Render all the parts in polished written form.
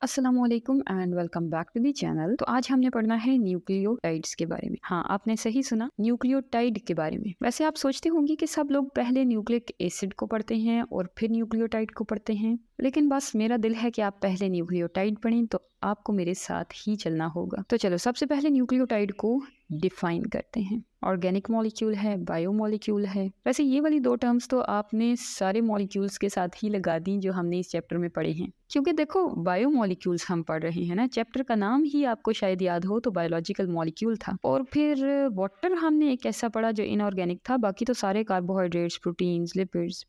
अस्सलामुअलैकुम and welcome back to the channel. तो आज हमने पढ़ना है न्यूक्लियोटाइड्स के बारे में। हाँ, आपने सही सुना, न्यूक्लियोटाइड के बारे में। वैसे आप सोचते होंगे कि सब लोग पहले न्यूक्लिक एसिड को पढ़ते हैं और फिर न्यूक्लियोटाइड को पढ़ते हैं, लेकिन बस मेरा दिल है कि आप पहले न्यूक्लियोटाइड पढ़ें, तो आपको मेरे साथ ही चलना होगा। तो चलो सबसे पहले न्यूक्लियोटाइड को डिफाइन करते हैं। ऑर्गेनिक मॉलिक्यूल है, बायो मॉलिक्यूल है। वैसे ये वाली दो टर्म्स तो आपने सारे मॉलिक्यूल्स के साथ ही लगा दी जो हमने इस चैप्टर में पढ़े हैं, क्योंकि देखो बायो मॉलिक्यूल्स हम पढ़ रहे हैं ना, चैप्टर का नाम ही आपको शायद याद हो तो बायोलॉजिकल मॉलिक्यूल था। और फिर वाटर हमने एक ऐसा पढ़ा जो इनऑर्गेनिक था, बाकी तो सारे कार्बोहाइड्रेट्स, प्रोटीन्स, लिपिड्स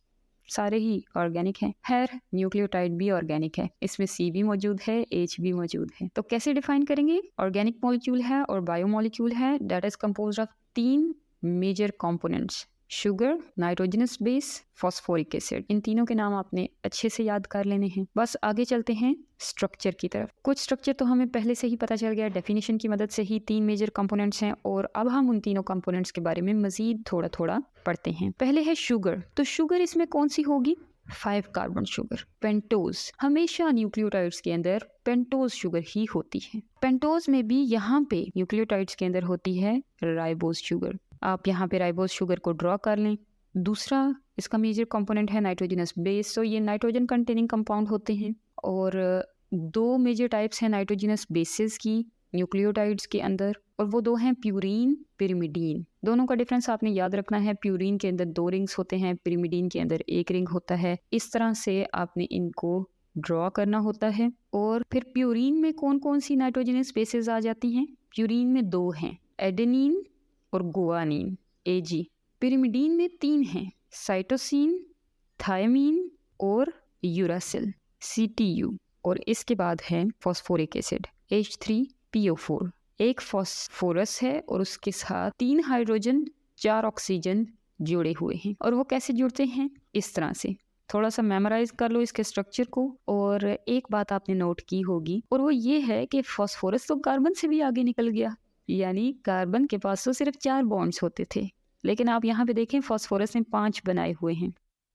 सारे ही ऑर्गेनिक हैं। खैर न्यूक्लियोटाइड भी ऑर्गेनिक है, इसमें सी भी मौजूद है, एच भी मौजूद है। तो कैसे डिफाइन करेंगे? ऑर्गेनिक मॉलिक्यूल है और बायो मॉलिक्यूल है, that is composed of 3 major components: sugar, nitrogenous base, phosphoric acid. इन तीनों के नाम आपने अच्छे से याद कर लेने हैं। बस आगे चलते हैं स्ट्रक्चर की तरफ। कुछ स्ट्रक्चर तो हमें पहले से ही पता चल गया, डेफिनेशन की मदद से ही 3 मेजर कंपोनेंट्स हैं, और अब हम उन तीनों कंपोनेंट्स के बारे में मजीद थोड़ा थोड़ा पढ़ते हैं। पहले है शुगर। तो शुगर इसमें कौन सी होगी? 5 कार्बन शुगर। पेंटोज, हमेशा न्यूक्लियोटाइड्स के अंदर पेंटोज शुगर ही होती है। पेंटोज में भी यहाँ पे न्यूक्लियोटाइड्स के अंदर होती है राइबोज शुगर। आप यहाँ पे राइबोज शुगर को ड्रॉ कर लें। दूसरा इसका मेजर कंपोनेंट है नाइट्रोजनस बेस। तो ये नाइट्रोजन कंटेनिंग कंपाउंड होते हैं, और 2 मेजर टाइप्स हैं नाइट्रोजनस बेसिस की न्यूक्लियोटाइड्स के अंदर, और वो 2 हैं प्यूरीन, पिरिमिडीन। दोनों का डिफरेंस आपने याद रखना है। प्यूरीन के अंदर 2 रिंग्स होते हैं, पिरिमिडीन के अंदर 1 रिंग होता है। इस तरह से आपने इनको ड्रॉ करना होता है। और फिर प्यूरीन में कौन कौन सी नाइट्रोजनस बेसिस आ जाती हैं? प्यूरीन में 2 हैं, एडेनिन और गुआनिन, एजी। पिरिमिडीन में 3 हैं, साइटोसिन, थायमीन और यूरासिल, सीटीयू। और इसके बाद है फॉस्फोरिक एसिड, H3PO4। एक फॉस्फोरस है और उसके साथ 3 हाइड्रोजन, 4 ऑक्सीजन जुड़े हुए हैं। और वो कैसे जुड़ते हैं? इस तरह से। थोड़ा सा मेमोराइज कर लो इसके स्ट्रक्चर को। और एक बात आपने नोट की होगी, और वो ये है कि फॉस्फोरस तो कार्बन से भी आगे निकल गया, यानी कार्बन के पास तो सिर्फ 4 बॉन्ड्स होते थे, लेकिन आप यहाँ पे देखें फॉस्फोरस ने 5 बनाए हुए हैं।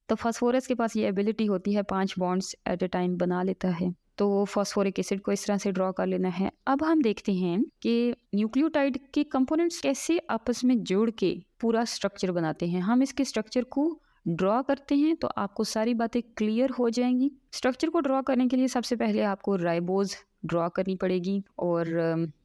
तो फॉस्फोरस के पास ये एबिलिटी होती है, 5 बॉन्ड्स एट अ टाइम बना लेता है। तो फॉस्फोरिक एसिड को इस तरह से ड्रॉ कर लेना है। अब हम देखते हैं कि न्यूक्लियोटाइड के कंपोनेंट्स कैसे आपस में जोड़ के पूरा स्ट्रक्चर बनाते हैं। हम इसके स्ट्रक्चर को ड्रॉ करते हैं तो आपको सारी बातें क्लियर हो जाएंगी। स्ट्रक्चर को ड्रॉ करने के लिए सबसे पहले आपको राइबोज ड्रॉ करनी पड़ेगी। और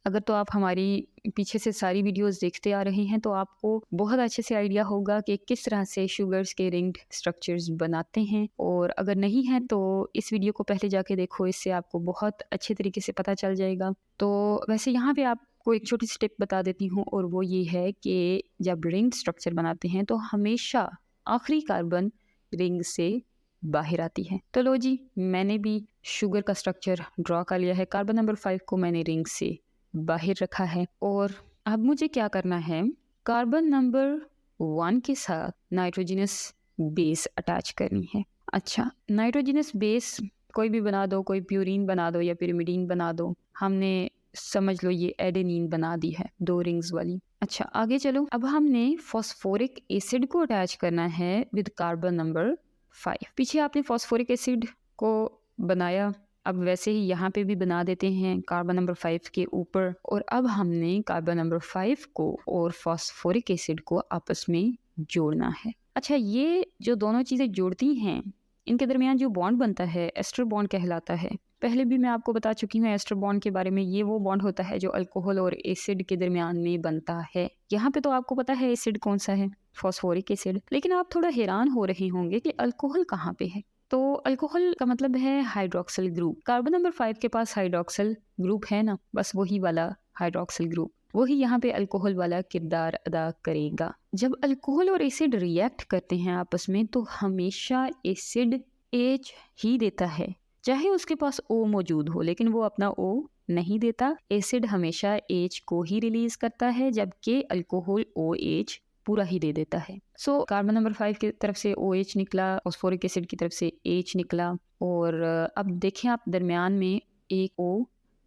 अगर तो आप हमारी पीछे से सारी वीडियोस देखते आ रहे हैं तो आपको बहुत अच्छे से आइडिया होगा कि किस तरह से शुगर्स के रिंग्ड स्ट्रक्चर्स बनाते हैं। और अगर नहीं है तो इस वीडियो को पहले जाके देखो, इससे आपको बहुत अच्छे तरीके से पता चल जाएगा। तो वैसे यहाँ पे आपको एक छोटी सी टिप बता देती हूँ, और वो ये है कि जब रिंग स्ट्रक्चर बनाते हैं तो हमेशा आखिरी कार्बन रिंग से बाहर आती है। तो लो जी, मैंने भी शुगर का स्ट्रक्चर ड्रॉ कर लिया है। कार्बन नंबर 5 को मैंने रिंग से बाहर रखा है। और अब मुझे क्या करना है? कार्बन नंबर 1 के साथ नाइट्रोजनस बेस अटैच करनी है। अच्छा, नाइट्रोजनस बेस कोई भी बना दो, कोई प्यूरीन बना दो या पिरिमिडीन बना दो। हमने समझ लो ये एडेनिन बना दी है, 2 रिंग्स वाली। अच्छा आगे चलो, अब हमने फॉस्फोरिक एसिड को अटैच करना है विद कार्बन नंबर 5। पीछे आपने फॉस्फोरिक एसिड को बनाया, अब वैसे ही यहाँ पे भी बना देते हैं कार्बन नंबर 5 के ऊपर। और अब हमने कार्बन नंबर 5 को और फॉस्फोरिक एसिड को आपस में जोड़ना है। अच्छा, ये जो दोनों चीज़ें जोड़ती हैं, इनके दरमियान जो बॉन्ड बनता है एस्टर बॉन्ड कहलाता है। पहले भी मैं आपको बता चुकी हूँ एस्टर बॉन्ड के बारे में। ये वो बॉन्ड होता है जो अल्कोहल और एसिड के दरमियान में बनता है। यहाँ पे तो आपको पता है एसिड कौन सा है, फॉस्फोरिक एसिड। लेकिन आप थोड़ा हैरान हो रहे होंगे कि अल्कोहल कहाँ पे है। तो अल्कोहल का मतलब है हाइड्रोक्सिल ग्रुप। कार्बन नंबर 5 के पास हाइड्रोक्सिल ग्रुप है ना, बस वही वाला हाइड्रोक्सिल ग्रुप, वही यहाँ पे अल्कोहल वाला किरदार अदा करेगा। जब अल्कोहल और एसिड रिएक्ट करते हैं आपस में तो हमेशा एसिड H ही देता है, चाहे उसके पास O मौजूद हो, लेकिन वो अपना O नहीं देता। एसिड हमेशा H को ही रिलीज करता है, जबकि अल्कोहल OH पूरा ही दे देता है। सो कार्बन नंबर 5 की तरफ से OH निकला, फॉस्फोरिक एसिड की तरफ से H निकला। और अब देखें आप, दरमियान में एक O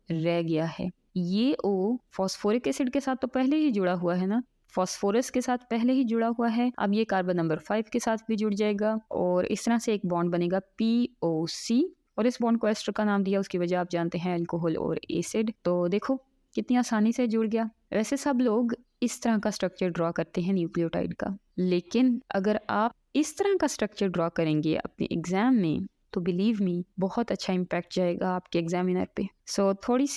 रह गया है। ये O फॉस्फोरिक एसिड के साथ तो पहले ही जुड़ा हुआ है ना, फॉस्फोरस के साथ पहले ही जुड़ा हुआ है। अब ये कार्बन नंबर 5 के साथ भी जुड़ जाएगा और इस तरह से एक बॉन्ड बनेगा POC और इस बॉन्ड को एस्टर का नाम दिया, उसकी वजह आप जानते हैं, अल्कोहल और एसिड। तो देखो कितनी आसानी से जुड़ गया। वैसे सब लोग इस तरह का स्ट्रक्चर ड्रॉ करते हैं न्यूक्लियोटाइड का, लेकिन अगर आप इस तरह का स्ट्रक्चर ड्रॉ करेंगे अपने एग्जाम में तो बिलीव मी बहुत अच्छा इम्पैक्ट जाएगा आपके एग्जामिनर पे। सो थोड़ी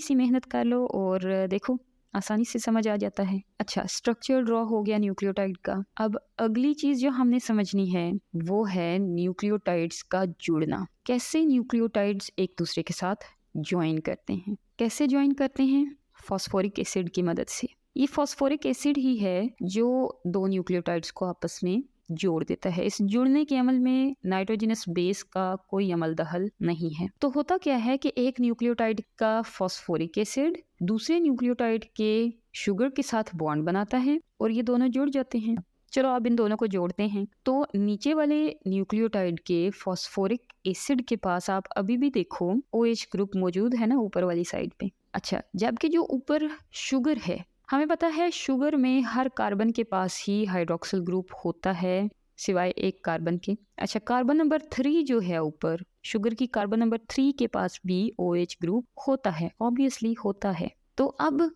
सी मेहनत कर लो और देखो आसानी से समझ आ जाता है। अच्छा, स्ट्रक्चर ड्रॉ हो गया न्यूक्लियोटाइड का। अब अगली चीज जो हमने समझनी है वो है न्यूक्लियोटाइड्स का जुड़ना। कैसे न्यूक्लियोटाइड्स एक दूसरे के साथ ज्वाइन करते हैं। कैसे ज्वाइन करते हैं? फॉस्फोरिक एसिड की मदद से। ये फॉस्फोरिक एसिड ही है जो दो न्यूक्लियोटाइड्स को आपस में जोड़ देता है। इस जुड़ने के अमल में नाइट्रोजनस बेस का कोई अमल दखल नहीं है। तो होता क्या है कि एक न्यूक्लियोटाइड का फॉस्फोरिक एसिड दूसरे न्यूक्लियोटाइड के शुगर के साथ बॉन्ड बनाता है और ये दोनों जुड़ जाते हैं। चलो अब इन दोनों को जोड़ते हैं। तो नीचे वाले न्यूक्लियोटाइड के फॉस्फोरिक एसिड के पास आप अभी भी देखो OH ग्रुप मौजूद है ना ऊपर वाली साइड पे। अच्छा, जबकि जो ऊपर शुगर है, हमें पता है शुगर में हर कार्बन के पास ही हाइड्रोक्सिल ग्रुप होता है सिवाय एक कार्बन के। अच्छा, कार्बन नंबर 3 जो है ऊपर शुगर की, कार्बन नंबर 3 के पास भी OH ग्रुप होता है, ऑब्वियसली होता है। तो अब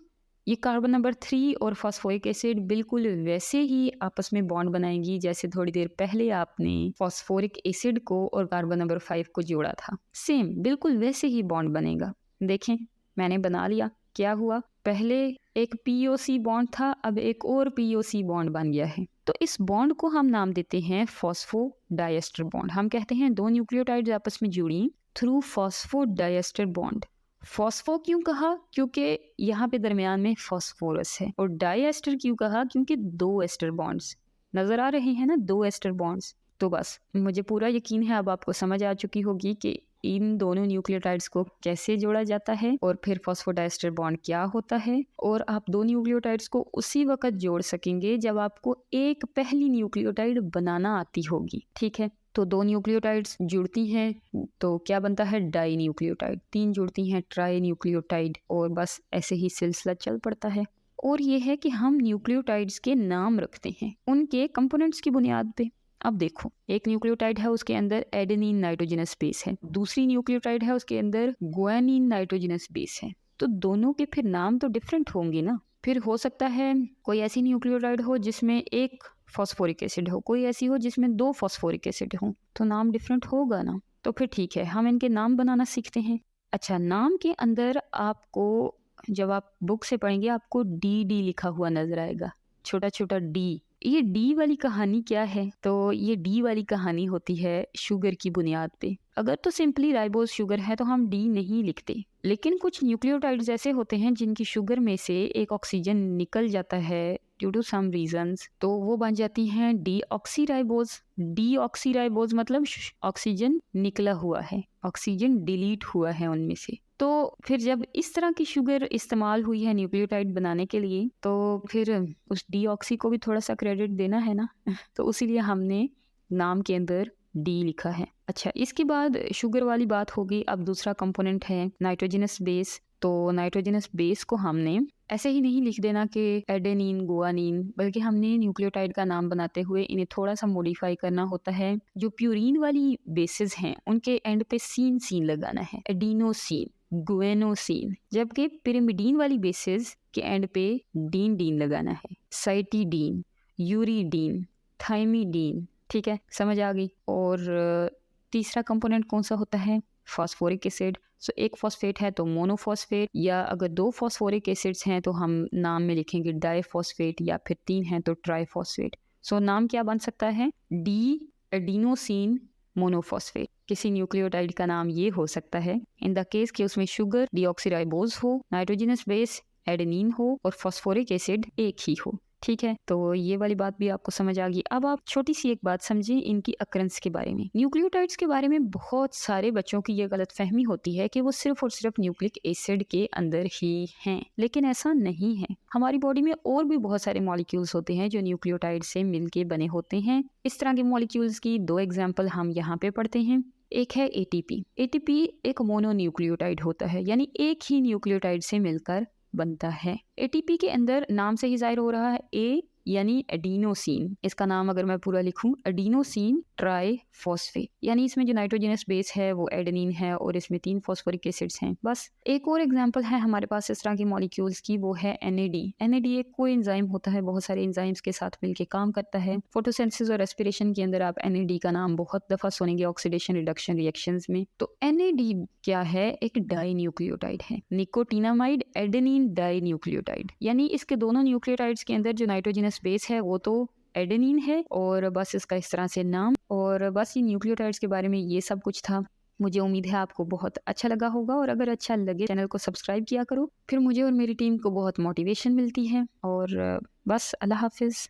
ये कार्बन नंबर 3 और फॉस्फोरिक एसिड बिल्कुल वैसे ही आपस में बॉन्ड बनाएंगी जैसे थोड़ी देर पहले आपने फॉस्फोरिक एसिड को और कार्बन नंबर 5 को जोड़ा था। सेम बिल्कुल वैसे ही बॉन्ड बनेगा। देखें मैंने बना लिया। क्या हुआ? पहले एक POC बॉन्ड था, अब एक और POC बॉन्ड बन गया है। तो इस बॉन्ड को हम नाम देते हैं फॉस्फोडाइएस्टर बॉन्ड। हम कहते हैं दो न्यूक्लियोटाइड्स आपस में जुड़ी थ्रू फॉस्फोडाइएस्टर बॉन्ड। फॉस्फो क्यों कहा? क्योंकि यहाँ पे दरमियान में फॉस्फोरस है। और डाइएस्टर क्यों कहा? क्योंकि दो एस्टर बॉन्ड्स नजर आ रहे हैं ना, दो एस्टर बॉन्ड्स। तो बस मुझे पूरा यकीन है अब आपको समझ आ चुकी होगी कि इन दोनों न्यूक्लियोटाइड्स को कैसे जोड़ा जाता है और फिर फॉस्फोडाइएस्टर बॉन्ड क्या होता है। और आप दो न्यूक्लियोटाइड्स को उसी वक्त जोड़ सकेंगे जब आपको एक पहली न्यूक्लियोटाइड बनाना आती होगी। ठीक है, तो दो न्यूक्लियोटाइड्स जुड़ती हैं तो क्या बनता है? Die nucleotide. 3 जुड़ती हैं ट्राई न्यूक्लियोटाइड, और बस ऐसे ही सिलसिला चल पड़ता है। और ये है कि हम न्यूक्लियोटाइड्स के नाम रखते हैं उनके कंपोनेंट्स की बुनियाद पे। अब देखो, एक न्यूक्लियोटाइड है उसके अंदर एडेनिन नाइट्रोजनस बेस है, दूसरी न्यूक्लियोटाइड है उसके अंदर गुआनिन नाइट्रोजनस बेस है। तो दोनों के फिर नाम तो डिफरेंट होंगे ना। फिर हो सकता है कोई ऐसी न्यूक्लियोटाइड हो जिसमें एक फॉस्फोरिक एसिड हो, कोई ऐसी हो जिसमें 2 फॉस्फोरिक एसिड हो, तो नाम डिफरेंट होगा ना। तो फिर ठीक है, हम इनके नाम बनाना सीखते हैं। अच्छा, नाम के अंदर आपको जब आप बुक से पढ़ेंगे आपको DD लिखा हुआ नजर आएगा, छोटा छोटा D। ये D वाली कहानी क्या है? तो ये D वाली कहानी होती है शुगर की बुनियाद पे। अगर तो सिंपली राइबोज शुगर है तो हम D नहीं लिखते, लेकिन कुछ न्यूक्लियोटाइड्स ऐसे होते हैं जिनकी शुगर में से एक ऑक्सीजन निकल जाता है ड्यू टू सम रीजंस, तो वो बन जाती हैं डीऑक्सीराइबोज। डीऑक्सीराइबोज मतलब ऑक्सीजन निकला हुआ है, ऑक्सीजन डिलीट हुआ है उनमें से। तो फिर जब इस तरह की शुगर इस्तेमाल हुई है न्यूक्लियोटाइड बनाने के लिए, तो फिर उस डीऑक्सी को भी थोड़ा सा क्रेडिट देना है ना तो इसीलिए हमने नाम के अंदर D लिखा है। अच्छा, इसके बाद शुगर वाली बात होगी। अब दूसरा कंपोनेंट है नाइट्रोजनस बेस। तो नाइट्रोजनस बेस को हमने ऐसे ही नहीं लिख देना कि एडेनिन गुआनिन, बल्कि हमने न्यूक्लियोटाइड का नाम बनाते हुए इन्हें थोड़ा सा मॉडिफाई करना होता है। जो प्यूरिन वाली बेसेस हैं उनके एंड पे सीन लगाना है, एडिनोसिन, गुएनोसिन। जबकि पिरिमिडीन वाली बेसेस के एंड पे डीन लगाना है, साइटिडीन, यूरिडीन, थाइमिडीन। ठीक है, समझ आ गई। और तीसरा कंपोनेंट कौन सा होता है? Phosphoric acid. सो एक फॉस्फेट है तो मोनोफॉस्फेट, या अगर 2 फॉस्फोरिक एसिड्स हैं तो हम नाम में लिखेंगे डाईफॉस्फेट, या फिर 3 हैं तो ट्राईफॉस्फेट। सो नाम क्या बन सकता है? D adenosine monophosphate. किसी न्यूक्लियोटाइड का नाम ये हो सकता है इन द केस कि उसमें शुगर डीऑक्सीराइबोज हो, नाइट्रोजनस बेस एडेनिन हो और फॉस्फोरिक एसिड एक ही हो। ठीक है, तो ये वाली बात भी आपको समझ आ गई। अब आप छोटी सी एक बात समझें इनकी अकरेंस के बारे में। न्यूक्लियोटाइड्स के बारे में बहुत सारे बच्चों की ये गलतफहमी होती है कि वो सिर्फ और सिर्फ न्यूक्लिक एसिड के अंदर ही हैं, लेकिन ऐसा नहीं है। हमारी बॉडी में और भी बहुत सारे मॉलिक्यूल्स होते हैं जो न्यूक्लियोटाइड से मिलके बने होते हैं। इस तरह के मॉलिक्यूल्स की 2 एग्जाम्पल हम यहाँ पे पढ़ते हैं। एक है ATP। ATP एक मोनोन्यूक्लियोटाइड होता है, यानी एक ही न्यूक्लियोटाइड से मिलकर बनता है। ATP के अंदर नाम से ही जाहिर हो रहा है A यानी एडिनोसिन। इसका नाम अगर मैं पूरा लिखूं, एडिनोसिन ट्राइफॉस्फेट, यानी इसमें जो नाइट्रोजनस बेस है वो एडेनिन है और इसमें 3 फॉस्फोरिक एसिड्स हैं। बस एक और एग्जांपल है हमारे पास इस तरह की मॉलिक्यूल्स की, वो है NAD। NAD एक कोई एंजाइम होता है, बहुत सारे एंजाइम्स के साथ मिलकर काम करता है। फोटोसिंथेसिस और रेस्पिरेशन के अंदर आप NAD का नाम बहुत दफा सुनेंगे ऑक्सीडेशन रिडक्शन रिएक्शंस में। तो NAD क्या है? एक डाई न्यूक्लियोटाइड है, निकोटिनामाइड एडेनिन डाई न्यूक्लियोटाइड। यानी इसके दोनों न्यूक्लियोटाइड्स के अंदर जो नाइट्रोजनस बेस है वो तो एडेनिन है और बस इसका इस तरह से नाम। और बस ये न्यूक्लियोटाइड्स के बारे में ये सब कुछ था। मुझे उम्मीद है आपको बहुत अच्छा लगा होगा, और अगर अच्छा लगे चैनल को सब्सक्राइब किया करो, फिर मुझे और मेरी टीम को बहुत मोटिवेशन मिलती है। और बस अल्लाह हाफिज़।